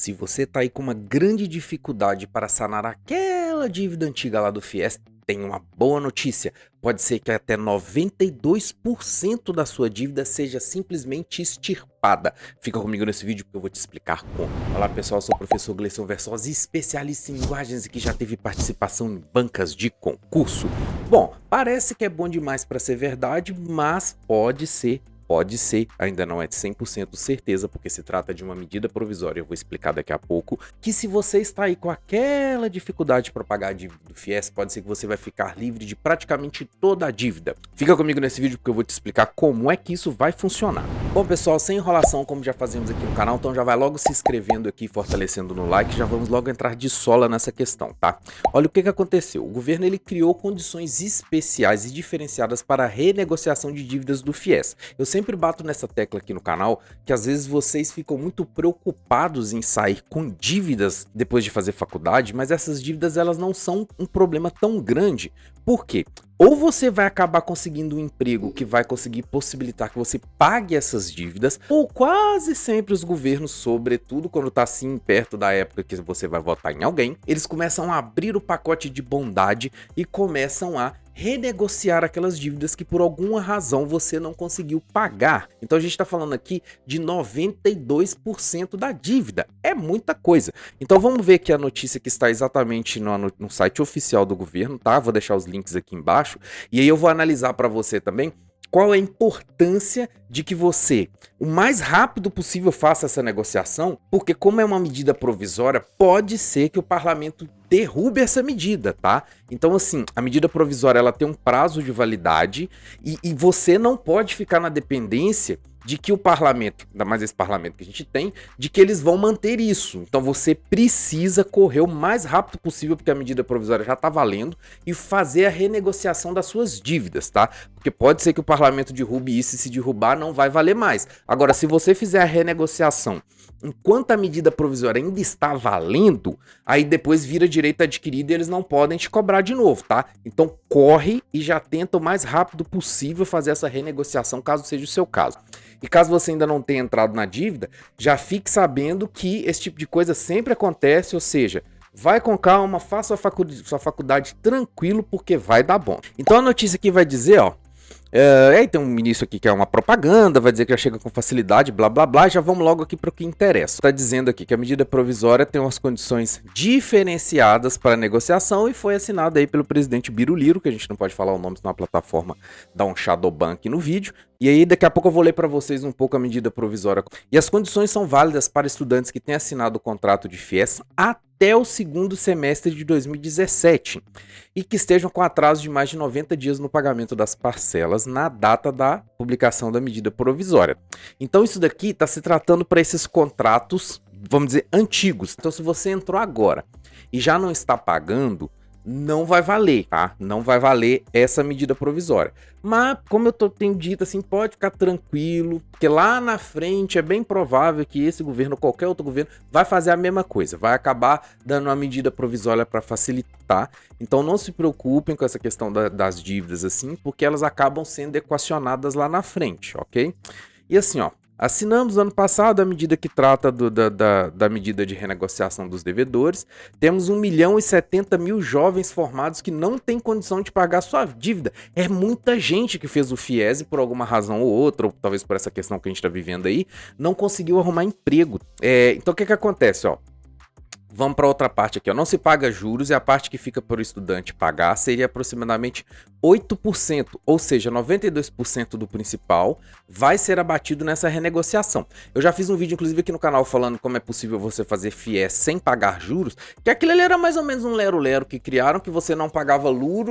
Se você tá aí com uma grande dificuldade para sanar aquela dívida antiga lá do FIES, tem uma boa notícia. Pode ser que até 92% da sua dívida seja simplesmente extirpada. Fica comigo nesse vídeo porque eu vou te explicar como. Olá pessoal, sou o professor Gleison Versosa, especialista em linguagens e que já teve participação em bancas de concurso. Bom, parece que é bom demais para ser verdade, mas pode ser, ainda não é de 100% certeza, porque se trata de uma medida provisória, eu vou explicar daqui a pouco, que se você está aí com aquela dificuldade para pagar a dívida do FIES, pode ser que você vai ficar livre de praticamente toda a dívida. Fica comigo nesse vídeo porque eu vou te explicar como é que isso vai funcionar. Bom pessoal, sem enrolação, como já fazemos aqui no canal, então já vai logo se inscrevendo aqui, fortalecendo no like, já vamos logo entrar de sola nessa questão, tá? Olha o que aconteceu, o governo ele criou condições especiais e diferenciadas para a renegociação de dívidas do FIES. Eu sempre bato nessa tecla aqui no canal, que às vezes vocês ficam muito preocupados em sair com dívidas depois de fazer faculdade, mas essas dívidas elas não são um problema tão grande. Por quê? Ou você vai acabar conseguindo um emprego que vai conseguir possibilitar que você pague essas dívidas, ou quase sempre os governos, sobretudo quando tá assim perto da época que você vai votar em alguém, eles começam a abrir o pacote de bondade e começam a renegociar aquelas dívidas que por alguma razão você não conseguiu pagar. Então a gente está falando aqui de 92% da dívida. É muita coisa. Então vamos ver aqui a notícia que está exatamente no site oficial do governo, tá? Vou deixar os links aqui embaixo. E aí eu vou analisar para você também qual é a importância de que você, o mais rápido possível, faça essa negociação, porque como é uma medida provisória, pode ser que o parlamento derrube essa medida, tá? Então, assim, a medida provisória ela tem um prazo de validade e você não pode ficar na dependência de que o parlamento, ainda mais esse parlamento que a gente tem, de que eles vão manter isso. Então você precisa correr o mais rápido possível, porque a medida provisória já está valendo, e fazer a renegociação das suas dívidas, tá? Porque pode ser que o parlamento derrube isso e se derrubar não vai valer mais. Agora, se você fizer a renegociação enquanto a medida provisória ainda está valendo, aí depois vira direito adquirido e eles não podem te cobrar de novo, tá? Então corre e já tenta o mais rápido possível fazer essa renegociação, caso seja o seu caso. E caso você ainda não tenha entrado na dívida, já fique sabendo que esse tipo de coisa sempre acontece, ou seja, vai com calma, faça sua faculdade tranquilo, porque vai dar bom. Então a notícia aqui vai dizer, ó, aí tem um início aqui que é uma propaganda, vai dizer que já chega com facilidade, blá blá blá, já vamos logo aqui para o que interessa. Está dizendo aqui que a medida provisória tem umas condições diferenciadas para negociação e foi assinada aí pelo presidente Biruliro, que a gente não pode falar o nome, senão a plataforma dá um shadowban aqui no vídeo. E aí daqui a pouco eu vou ler para vocês um pouco a medida provisória. E as condições são válidas para estudantes que têm assinado o contrato de FIES até o segundo semestre de 2017 e que estejam com atraso de mais de 90 dias no pagamento das parcelas na data da publicação da medida provisória. Então isso daqui está se tratando para esses contratos, vamos dizer, antigos. Então se você entrou agora e já não está pagando, não vai valer, tá? Não vai valer essa medida provisória. Mas, como eu tenho dito assim, pode ficar tranquilo, porque lá na frente é bem provável que esse governo, ou qualquer outro governo, vai fazer a mesma coisa. Vai acabar dando uma medida provisória para facilitar. Então não se preocupem com essa questão das dívidas assim, porque elas acabam sendo equacionadas lá na frente, ok? E assim, ó. Assinamos ano passado a medida que trata da medida de renegociação dos devedores. Temos 1.070.000 jovens formados que não têm condição de pagar sua dívida. É muita gente que fez o FIES e por alguma razão ou outra, ou talvez por essa questão que a gente está vivendo aí, não conseguiu arrumar emprego. Então o que acontece, ó? Vamos para outra parte aqui, ó. Não se paga juros e a parte que fica para o estudante pagar seria aproximadamente 8%, ou seja, 92% do principal vai ser abatido nessa renegociação. Eu já fiz um vídeo, inclusive, aqui no canal falando como é possível você fazer FIES sem pagar juros, que aquilo ali era mais ou menos um lero-lero que criaram, que você não pagava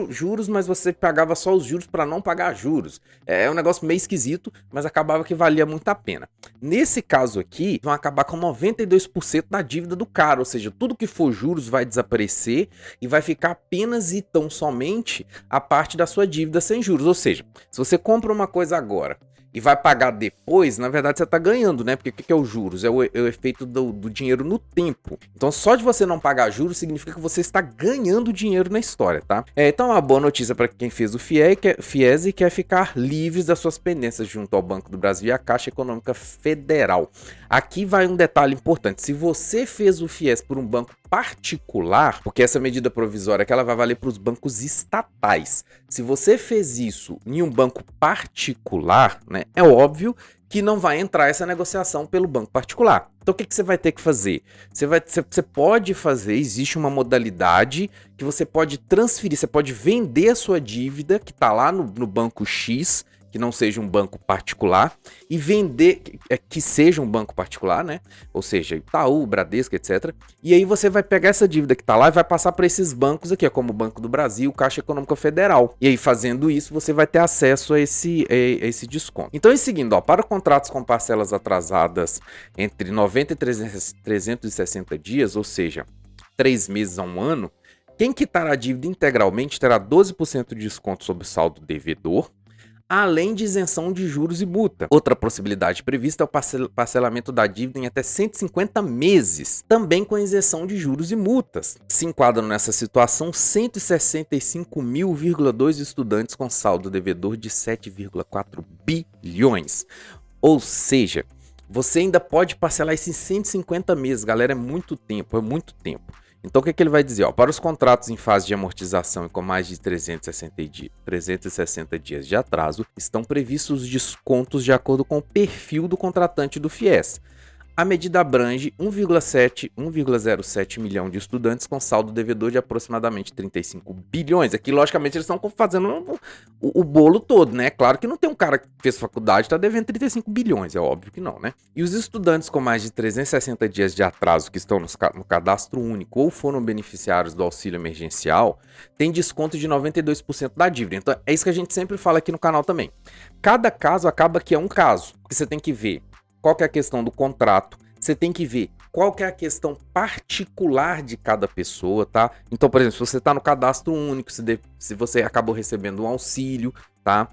juros, mas você pagava só os juros para não pagar juros. É um negócio meio esquisito, mas acabava que valia muito a pena. Nesse caso aqui, vão acabar com 92% da dívida do cara, ou seja, tudo que for juros vai desaparecer e vai ficar apenas e tão somente a parte da sua dívida sem juros. Ou seja, se você compra uma coisa agora e vai pagar depois, na verdade você tá ganhando, né? Porque o que é os juros? É o efeito do dinheiro no tempo. Então só de você não pagar juros significa que você está ganhando dinheiro na história, tá? Então é uma boa notícia para quem fez o FIES e quer ficar livres das suas pendências junto ao Banco do Brasil e à Caixa Econômica Federal. Aqui vai um detalhe importante. Se você fez o FIES por um banco particular, porque essa medida provisória que ela vai valer para os bancos estatais. Se você fez isso em um banco particular, né, é óbvio que não vai entrar essa negociação pelo banco particular. Então o que você vai ter que fazer? Você pode fazer, existe uma modalidade que você pode transferir, você pode vender a sua dívida que está lá no banco X, que não seja um banco particular, e vender, que seja um banco particular, né? Ou seja, Itaú, Bradesco, etc. E aí você vai pegar essa dívida que está lá e vai passar para esses bancos aqui, como o Banco do Brasil, Caixa Econômica Federal. E aí fazendo isso, você vai ter acesso a esse desconto. Então, em seguida, ó, para contratos com parcelas atrasadas entre 90 e 360 dias, ou seja, 3 meses a um ano, quem quitar a dívida integralmente terá 12% de desconto sobre o saldo devedor, além de isenção de juros e multa. Outra possibilidade prevista é o parcelamento da dívida em até 150 meses, também com isenção de juros e multas. Se enquadram nessa situação 165.000,2 estudantes com saldo devedor de 7,4 bilhões. Ou seja, você ainda pode parcelar isso em 150 meses, galera, é muito tempo, é muito tempo. Então o que ele vai dizer? Ó, para os contratos em fase de amortização e com mais de 360 dias de atraso, estão previstos descontos de acordo com o perfil do contratante do FIES. A medida abrange 1,07 milhão de estudantes com saldo devedor de aproximadamente 35 bilhões. Aqui, logicamente, eles estão fazendo o bolo todo, né? Claro que não tem um cara que fez faculdade e está devendo 35 bilhões, é óbvio que não, né? E os estudantes com mais de 360 dias de atraso que estão no cadastro único ou foram beneficiários do auxílio emergencial têm desconto de 92% da dívida. Então, é isso que a gente sempre fala aqui no canal também. Cada caso acaba que é um caso, porque você tem que ver qual que é a questão do contrato, você tem que ver qual que é a questão particular de cada pessoa, tá? Então, por exemplo, se você está no cadastro único, se você acabou recebendo um auxílio, tá?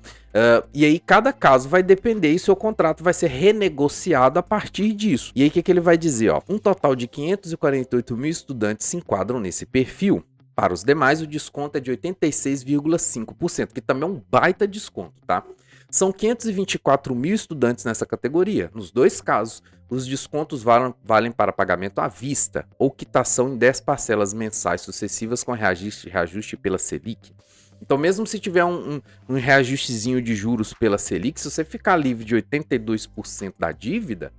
E aí cada caso vai depender e seu contrato vai ser renegociado a partir disso. E aí o que ele vai dizer? Ó, um total de 548 mil estudantes se enquadram nesse perfil. Para os demais, o desconto é de 86,5%, que também é um baita desconto, tá? São 524 mil estudantes nessa categoria. Nos dois casos, os descontos valem para pagamento à vista ou quitação em 10 parcelas mensais sucessivas com reajuste pela Selic. Então, mesmo se tiver um reajustezinho de juros pela Selic, se você ficar livre de 82% da dívida,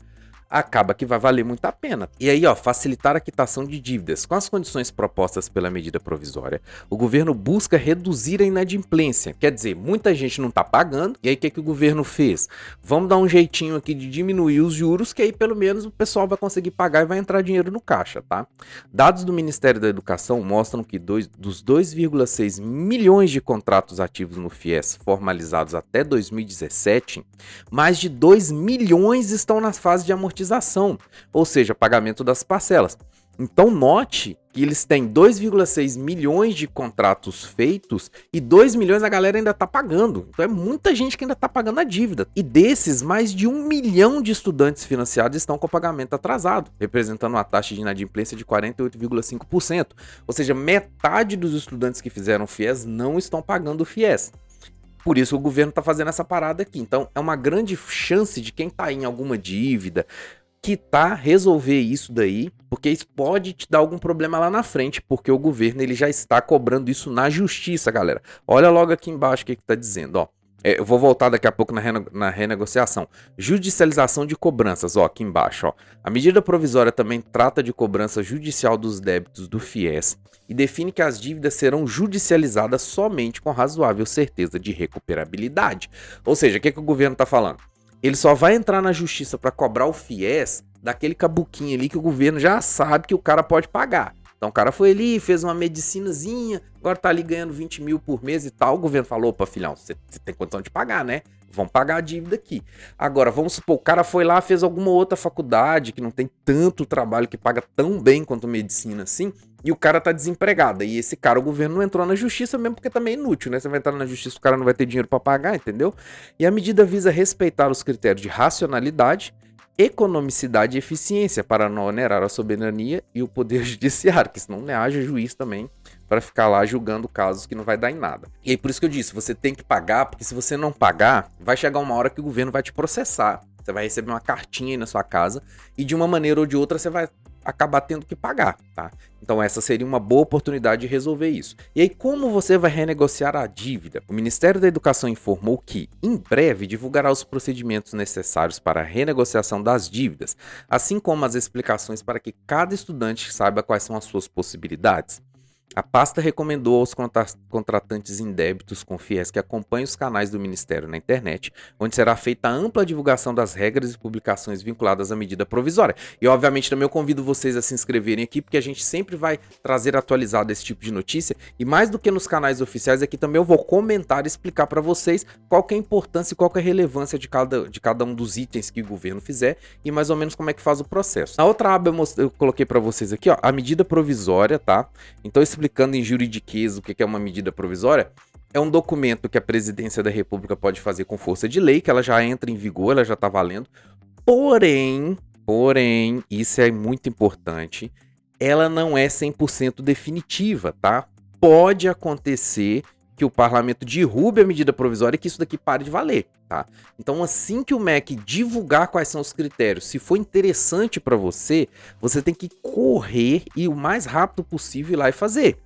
acaba que vai valer muito a pena. E aí, ó, facilitar a quitação de dívidas. Com as condições propostas pela medida provisória, o governo busca reduzir a inadimplência. Quer dizer, muita gente não tá pagando, e aí o que o governo fez? Vamos dar um jeitinho aqui de diminuir os juros, que aí pelo menos o pessoal vai conseguir pagar e vai entrar dinheiro no caixa, tá? Dados do Ministério da Educação mostram que dos 2,6 milhões de contratos ativos no FIES formalizados até 2017, mais de 2 milhões estão nas fases de amortização, ou seja, pagamento das parcelas. Então note que eles têm 2,6 milhões de contratos feitos e 2 milhões a galera ainda está pagando. Então é muita gente que ainda está pagando a dívida. E desses, mais de 1 milhão de estudantes financiados estão com pagamento atrasado, representando uma taxa de inadimplência de 48,5%. Ou seja, metade dos estudantes que fizeram FIES não estão pagando o FIES. Por isso o governo está fazendo essa parada aqui. Então é uma grande chance de quem está em alguma dívida quitar, resolver isso daí, porque isso pode te dar algum problema lá na frente, porque o governo ele já está cobrando isso na justiça, galera. Olha logo aqui embaixo o que está dizendo, ó. Eu vou voltar daqui a pouco na renegociação. Judicialização de cobranças, ó, aqui embaixo, ó. A medida provisória também trata de cobrança judicial dos débitos do FIES e define que as dívidas serão judicializadas somente com razoável certeza de recuperabilidade. Ou seja, o que o governo está falando? Ele só vai entrar na justiça para cobrar o FIES daquele cabuquinho ali que o governo já sabe que o cara pode pagar. Então o cara foi ali, fez uma medicinazinha, agora tá ali ganhando 20 mil por mês e tal. O governo falou, opa, filhão, você tem condição de pagar, né? vão pagar a dívida aqui. Agora, vamos supor, o cara foi lá, fez alguma outra faculdade que não tem tanto trabalho, que paga tão bem quanto medicina assim, e o cara tá desempregado. E esse cara, o governo não entrou na justiça mesmo porque também é inútil, né? Você vai entrar na justiça, o cara não vai ter dinheiro para pagar, entendeu? E a medida visa respeitar os critérios de racionalidade, economicidade e eficiência para não onerar a soberania e o poder judiciário, que senão não haja juiz também para ficar lá julgando casos que não vai dar em nada. E aí por isso que eu disse, você tem que pagar, porque se você não pagar, vai chegar uma hora que o governo vai te processar. Você vai receber uma cartinha aí na sua casa e de uma maneira ou de outra você vai acabar tendo que pagar, tá? Então essa seria uma boa oportunidade de resolver isso. E aí como você vai renegociar a dívida? O Ministério da Educação informou que, em breve, divulgará os procedimentos necessários para a renegociação das dívidas, assim como as explicações para que cada estudante saiba quais são as suas possibilidades. A pasta recomendou aos contratantes em débitos com FIES que acompanhem os canais do Ministério na internet, onde será feita a ampla divulgação das regras e publicações vinculadas à medida provisória. E, obviamente, também eu convido vocês a se inscreverem aqui, porque a gente sempre vai trazer atualizado esse tipo de notícia. E mais do que nos canais oficiais, aqui também eu vou comentar e explicar para vocês qual que é a importância e qual que é a relevância de cada um dos itens que o governo fizer e mais ou menos como é que faz o processo. Na outra aba eu coloquei para vocês aqui, ó, a medida provisória, tá? Então, explicando em juridiquês o que é uma medida provisória, é um documento que a Presidência da República pode fazer com força de lei, que ela já entra em vigor, ela já está valendo. Porém, isso é muito importante, ela não é 100% definitiva, tá? Pode acontecer que o parlamento derrube a medida provisória e que isso daqui pare de valer, tá? Então, assim que o MEC divulgar quais são os critérios, se for interessante para você, você tem que correr e o mais rápido possível ir lá e fazer.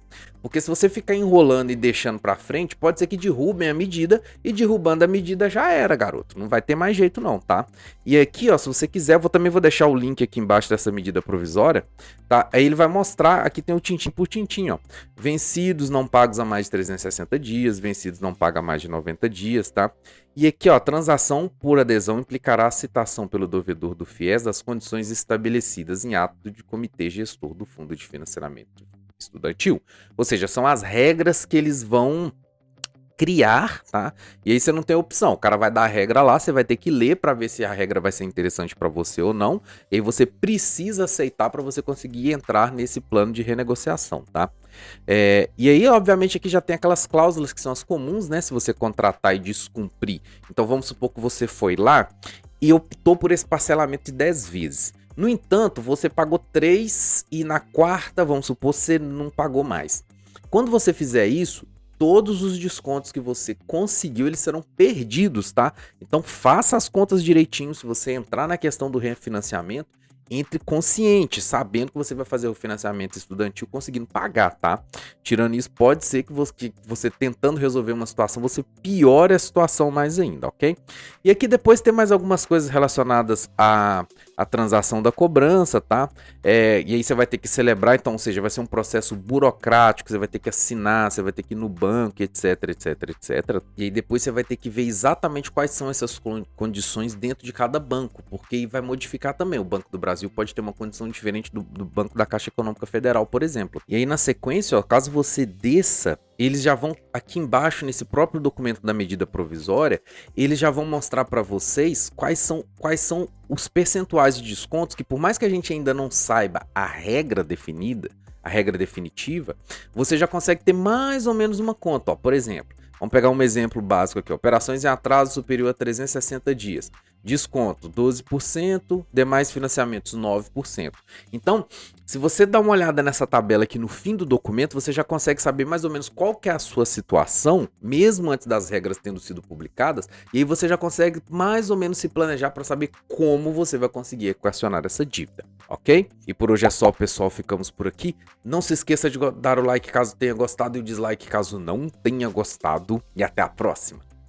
Porque se você ficar enrolando e deixando pra frente, pode ser que derrubem a medida e derrubando a medida já era, garoto. Não vai ter mais jeito não, tá? E aqui, ó, se você quiser, eu também vou deixar o link aqui embaixo dessa medida provisória, tá? Aí ele vai mostrar, aqui tem o tintim por tintim, ó. Vencidos não pagos há mais de 360 dias, vencidos não pagam há mais de 90 dias, tá? E aqui, ó, transação por adesão implicará a citação pelo devedor do FIES das condições estabelecidas em ato de comitê gestor do Fundo de Financiamento Estudantil. Ou seja, são as regras que eles vão criar, tá? E aí você não tem opção. O cara vai dar a regra lá, você vai ter que ler para ver se a regra vai ser interessante para você ou não. E aí você precisa aceitar para você conseguir entrar nesse plano de renegociação, tá? E aí, obviamente, aqui já tem aquelas cláusulas que são as comuns, né? Se você contratar e descumprir. Então, vamos supor que você foi lá e optou por esse parcelamento de 10 vezes. No entanto, você pagou 3 e na quarta, vamos supor, você não pagou mais. Quando você fizer isso, todos os descontos que você conseguiu, eles serão perdidos, tá? Então faça as contas direitinho. Se você entrar na questão do refinanciamento, entre consciente, sabendo que você vai fazer o financiamento estudantil conseguindo pagar, tá? Tirando isso, pode ser que você tentando resolver uma situação, você piore a situação mais ainda, ok? E aqui depois tem mais algumas coisas relacionadas à transação da cobrança, tá? E aí você vai ter que celebrar, então, ou seja, vai ser um processo burocrático, você vai ter que assinar, você vai ter que ir no banco, etc, etc, etc. E aí depois você vai ter que ver exatamente quais são essas condições dentro de cada banco, porque aí vai modificar também. O Banco do Brasil pode ter uma condição diferente do Banco da Caixa Econômica Federal, por exemplo. E aí na sequência, ó, caso você desça, eles já vão aqui embaixo nesse próprio documento da medida provisória, eles já vão mostrar para vocês quais são os percentuais de descontos que, por mais que a gente ainda não saiba a regra definida, a regra definitiva, você já consegue ter mais ou menos uma conta, ó. Por exemplo, vamos pegar um exemplo básico aqui, operações em atraso superior a 360 dias. Desconto 12%, demais financiamentos 9%. Então, se você dá uma olhada nessa tabela aqui no fim do documento, você já consegue saber mais ou menos qual que é a sua situação, mesmo antes das regras tendo sido publicadas, e aí você já consegue mais ou menos se planejar para saber como você vai conseguir equacionar essa dívida, ok? E por hoje é só, pessoal, ficamos por aqui. Não se esqueça de dar o like caso tenha gostado e o dislike caso não tenha gostado, e até a próxima.